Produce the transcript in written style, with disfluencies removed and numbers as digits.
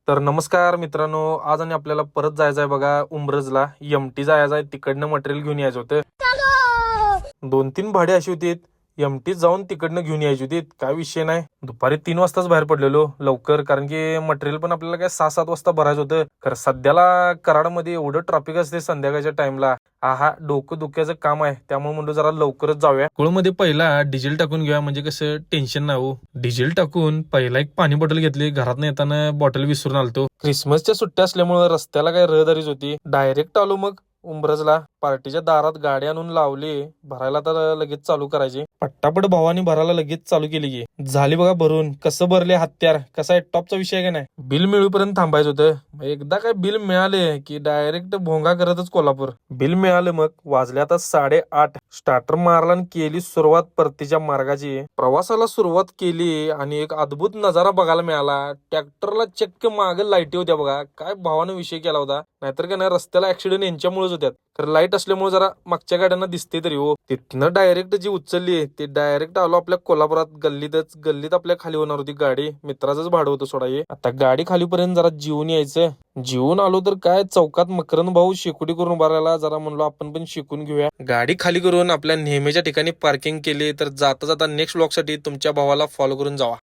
तर नमस्कार मित्रांनो, आज आणि आपल्याला परत जायचं आहे बघा उमरजला. एमटी जायचं आहे, तिकडनं मटेरियल घेऊन यायचं होतं. 2-3 भाडे अशी होती, एमटी जाऊन तिकडनं घेऊन यायची होती. काय विषय नाही, दुपारी 3 वाजताच बाहेर पडलेलो लवकर, कारण की मटेरियल पण आपल्याला काय 6-7 वाजता भरायचं होतं. खरं सध्याला कराडमध्ये एवढं ट्रॅफिक असते संध्याकाळच्या टाइमला, आहा डोकं दुख्याचं काम आहे. त्यामुळे म्हणतो जरा लवकरच जाऊया. कुळमध्ये पहिला डिझेल टाकून घेऊया, म्हणजे कसं टेन्शन नाही हो. डिझेल टाकून पहिला एक पाणी बॉटल घेतली, घरात येताना बॉटल विसरून आलतो. क्रिसमसच्या सुट्ट्या असल्यामुळे रस्त्याला काय रहदारीच होती. डायरेक्ट आलो मग उंब्रजला. पार्टीच्या दारात गाडी आणून लावली, भरायला तर लगेच चालू करायची. पट्टापट भावानी भरायला लगेच चालू केली की झाली बघा भरून. कसं भरले हत्यार, कसा आहे टॉपचा विषय का नाही. बिल मिळूपर्यंत थांबायचं होतं. एकदा काय बिल मिळाले की डायरेक्ट भोंगा करतच कोल्हापूर. बिल मिळालं मग वाजले आता 8:30. स्टार्टर मारला आणि केली सुरुवात परतीच्या मार्गाची. प्रवासाला सुरुवात केली आणि एक अद्भुत नजारा बघायला मिळाला. ट्रॅक्टरला चक्क माग लाईटी होत्या बघा. काय भावानं विषय केला होता, नाहीतर काय नाही रस्त्याला ऍक्सिडेंट यांच्यामुळेच होत्यात. खरं लाईट असल्यामुळे जरा मागच्या गाड्यांना दिसते तरी हो. तिथनं डायरेक्ट जी उचलली ते डायरेक्ट आलो आपल्या कोल्हापुरात. गल्लीत आपल्या खाली होणार होती गाडी. मित्राचंच भाडं होतं सोडा हे. आता गाडी खालीपर्यंत जरा जीवन यायचं. जीवन आलो तर काय चौकात मकरंद भाऊ शेकोटी करून उभा राहिला. जरा म्हणलो आपण पण शिकून घेऊया. गाडी खाली करून आपल्या नेहमीच्या ठिकाणी पार्किंग केली. तर जाता जाता नेक्स्ट ब्लॉक साठी तुमच्या भावाला फॉलो करून जावा.